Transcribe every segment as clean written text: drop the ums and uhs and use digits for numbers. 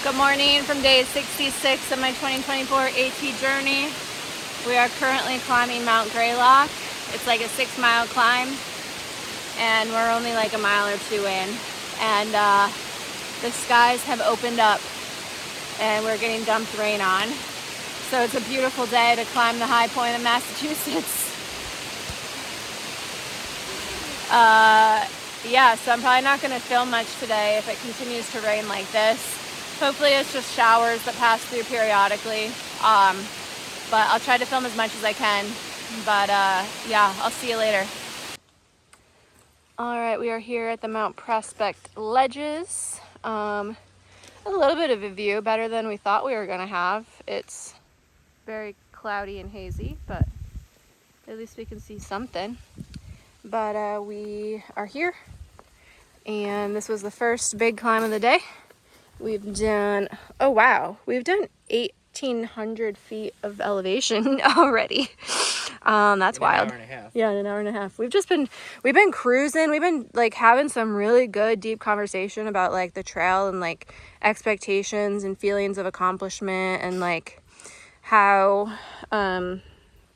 Good morning from day 66 of my 2024 AT journey. We are currently climbing Mount Greylock. It's like a 6-mile climb and we're only like a mile or two in. And the skies have opened up and we're getting dumped rain on. So it's a beautiful day to climb the high point of Massachusetts. Yeah, so I'm probably not going to film much today if it continues to rain like this. Hopefully it's just showers that pass through periodically, but I'll try to film as much as I can. But yeah, I'll see you later. All right, we are here at the Mount Prospect Ledges. A little bit of a view, better than we thought we were going to have. It's very cloudy and hazy, but at least we can see something. But we are here, and this was the first big climb of the day. We've done, oh wow, we've done 1,800 feet of elevation already. That's wild. In an hour and a half. Yeah, in an hour and a half. We've been cruising. We've been like having some really good deep conversation about like the trail and like expectations and feelings of accomplishment and like how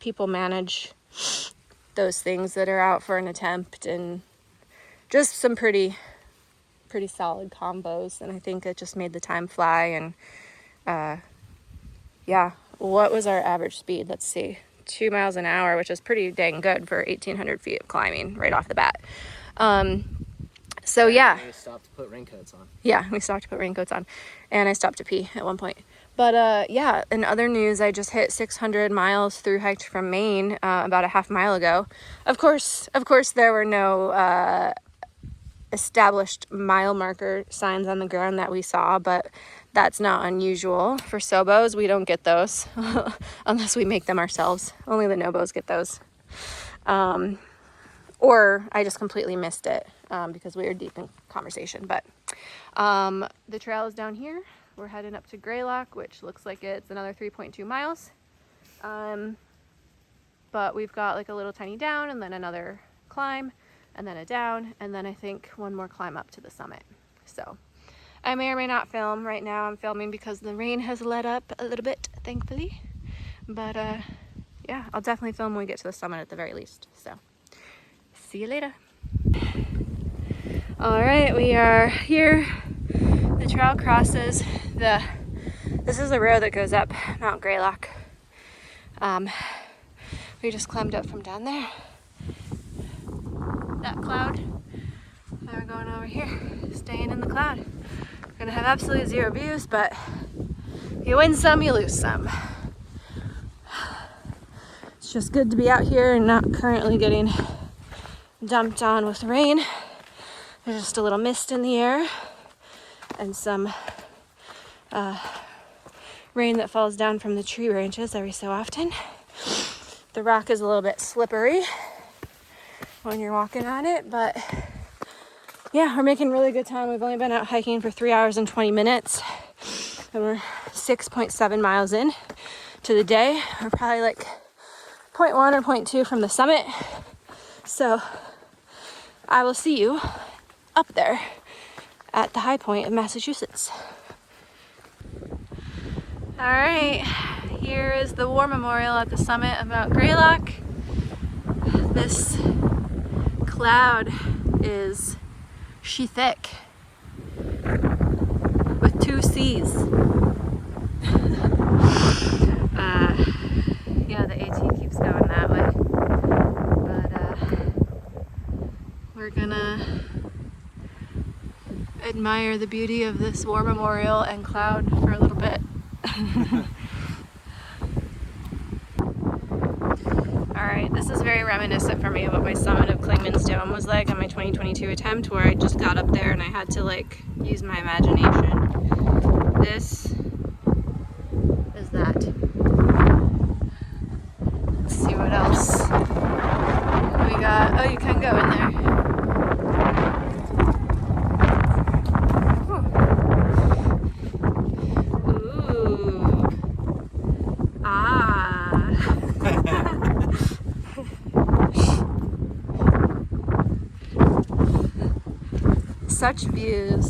people manage those things that are out for an attempt, and just some pretty solid combos. And I think it just made the time fly. And yeah, what was our average speed? Let's see, 2 miles an hour, which is pretty dang good for 1,800 feet of climbing right off the bat. So yeah, we stopped to put raincoats on. Yeah, we stopped to put raincoats on, and I stopped to pee at one point. But yeah, in other news, I just hit 600 miles through hiked from Maine about a half mile ago. Of course, there were no established mile marker signs on the ground that we saw, but that's not unusual for SOBOs. We don't get those unless we make them ourselves. Only the Nobos get those. Or I just completely missed it because we were deep in conversation. But the trail is down here. We're heading up to Greylock, which looks like it's another 3.2 miles. But we've got like a little tiny down and then another climb, and then a down, and then I think one more climb up to the summit. So I may or may not film. Right now I'm filming because the rain has let up a little bit, thankfully. But yeah, I'll definitely film when we get to the summit at the very least. So see you later. All right, we are here. The trail crosses this is the road that goes up Mount Greylock. We just climbed up from down there. That cloud. Now we're going over here, staying in the cloud. We're gonna have absolutely zero views, but you win some, you lose some. It's just good to be out here and not currently getting dumped on with rain. There's just a little mist in the air and some rain that falls down from the tree branches every so often. The rock is a little bit slippery when you're walking on it, but yeah, we're making really good time. We've only been out hiking for 3 hours and 20 minutes, and we're 6.7 miles in to the day. We're probably like 0.1 or 0.2 from the summit. So I will see you up there at the high point of Massachusetts. All right, here is the War Memorial at the summit of Mount Greylock. This cloud is she-thick with 2 C's. Yeah, the AT keeps going that way. But we're gonna admire the beauty of this War Memorial and cloud for a little bit. Alright, this is very reminiscent for me of what my summit of Clingman's Dome was like on my 2022 attempt, where I just got up there and I had to like use my imagination. This is that. Let's see what else we got. Oh, you can go in there. Such views,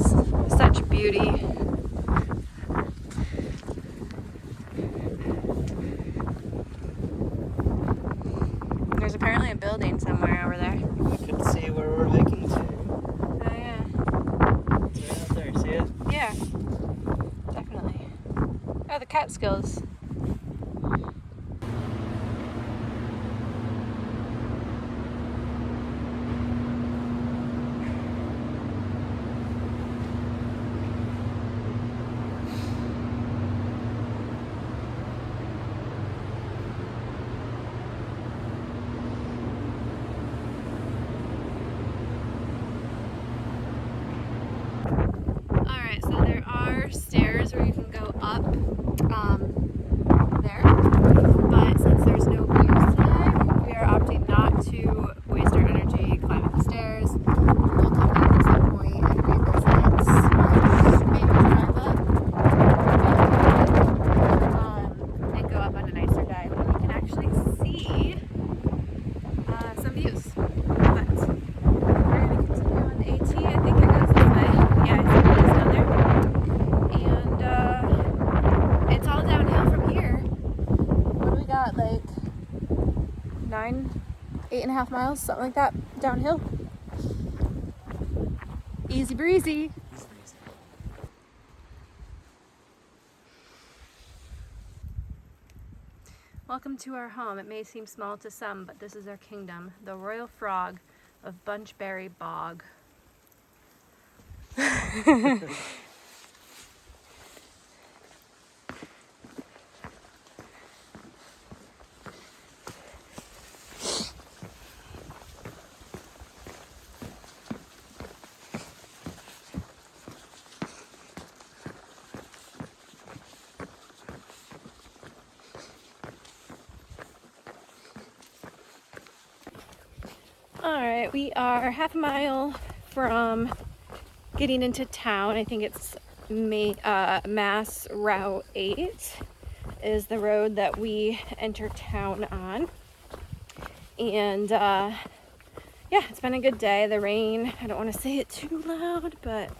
such beauty. hiking somewhere over there. We could see where we're hiking to. Oh, yeah. It's right out there, see it? Yeah, definitely. Oh, the Catskills. Alright, so there are stairs where you can go up there, but since there's no views today, we are opting not to waste our energy climbing the stairs. We'll come back at some point and revisit, maybe drive up and go up on a nicer day when we can actually see some views. But we're going to continue on the AT. I think it goes this way. Yeah, I see it is down there. And it's all downhill from here. What do we got? Like 8.5 miles, something like that, downhill. Easy breezy. Welcome to our home. It may seem small to some, but this is our kingdom, the royal frog of Bunchberry Bog. Alright, we are half a mile from getting into town. I think it's Mass Route 8 is the road that we enter town on. And yeah, it's been a good day. The rain, I don't want to say it too loud, but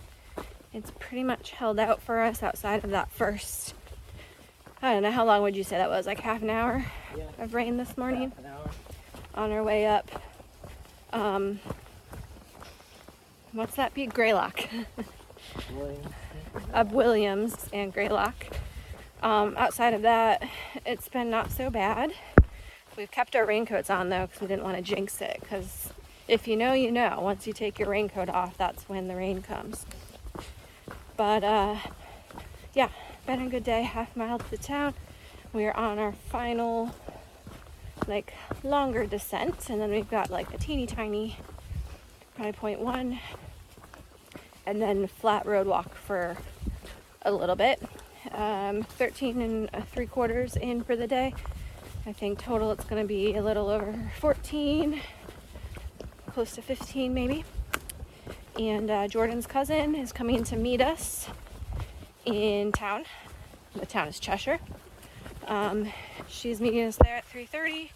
it's pretty much held out for us outside of that first, I don't know, how long would you say that was? Like half an hour of rain this morning? Half an hour. On our way up. What's that be? Greylock. Up Williams and Greylock. Outside of that, it's been not so bad. We've kept our raincoats on though because we didn't want to jinx it, because if you know, you know. Once you take your raincoat off, that's when the rain comes. But yeah, been a good day. Half a mile to the town. We are on our final like longer descent, and then we've got like a teeny tiny probably 0.1 and then flat road walk for a little bit. 13 3/4 in for the day. I think total it's going to be a little over 14, close to 15 maybe. And Jordan's cousin is coming to meet us in town. The town is Cheshire. She's meeting us there at 3:30,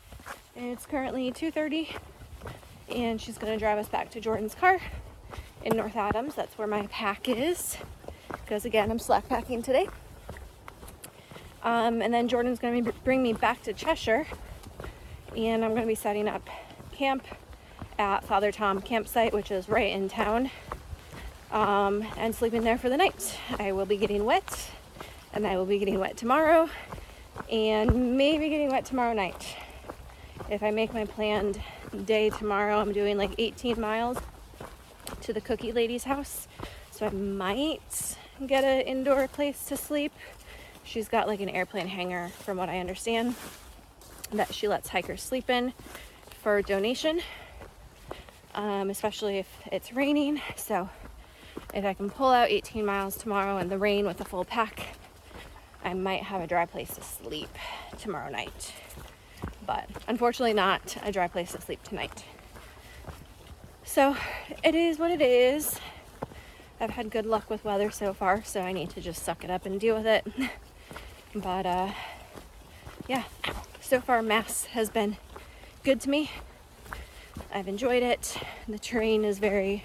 and it's currently 2:30, and she's going to drive us back to Jordan's car in North Adams. That's where my pack is, because again, I'm slack packing today. And then Jordan's going to bring me back to Cheshire, and I'm going to be setting up camp at Father Tom campsite, which is right in town, and sleeping there for the night. I will be getting wet, and I will be getting wet tomorrow, and maybe getting wet tomorrow night. If I make my planned day tomorrow, I'm doing like 18 miles to the cookie lady's house, so I might get an indoor place to sleep. She's got like an airplane hangar, from what I understand, that she lets hikers sleep in for donation, especially if it's raining. So if I can pull out 18 miles tomorrow in the rain with a full pack, I might have a dry place to sleep tomorrow night. But unfortunately not a dry place to sleep tonight. So it is what it is. I've had good luck with weather so far, so I need to just suck it up and deal with it. But yeah, so far Mass has been good to me. I've enjoyed it. The terrain is very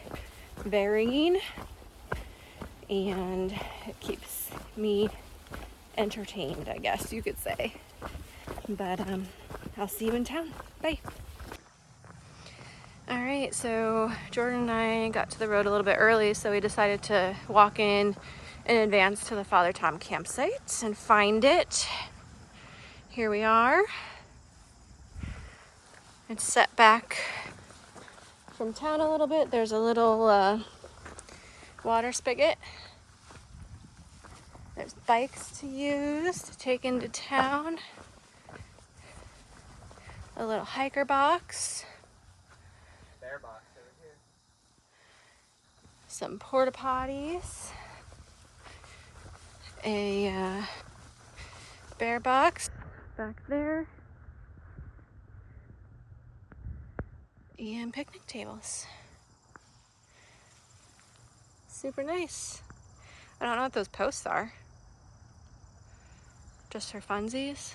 varying, and it keeps me entertained, I guess you could say. But I'll see you in town. Bye. right, so Jordan and I got to the road a little bit early, so we decided to walk in advance to the Father Tom campsite and find it. Here we are. It's set back from town a little bit. There's a little water spigot. There's bikes to use to take into town. A little hiker box. Bear box over here. Some porta potties. A bear box back there. And picnic tables. Super nice. I don't know what those posts are. Just for funsies.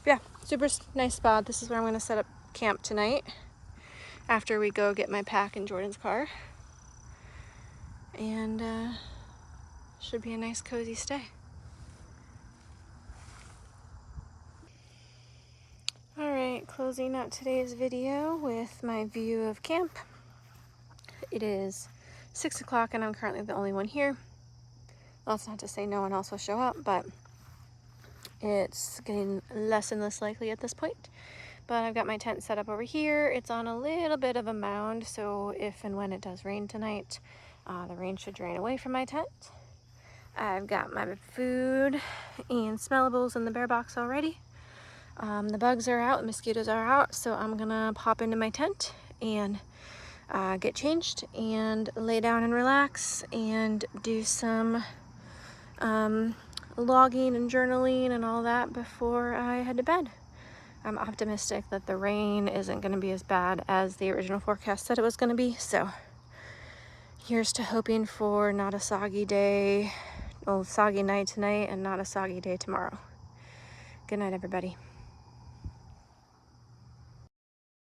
But yeah, super nice spot. This is where I'm going to set up camp tonight after we go get my pack in Jordan's car. And should be a nice cozy stay. Alright, closing out today's video with my view of camp. It is 6 o'clock and I'm currently the only one here. That's not to say no one else will show up, but it's getting less and less likely at this point. But I've got my tent set up over here. It's on a little bit of a mound, so if and when it does rain tonight, the rain should drain away from my tent. I've got my food and smellables in the bear box already. The bugs are out, the mosquitoes are out, so I'm gonna pop into my tent and get changed and lay down and relax and do some logging and journaling and all that before I head to bed. I'm optimistic that the rain isn't going to be as bad as the original forecast said it was going to be, so here's to hoping for not a soggy day, well, soggy night tonight and not a soggy day tomorrow. Good night, everybody.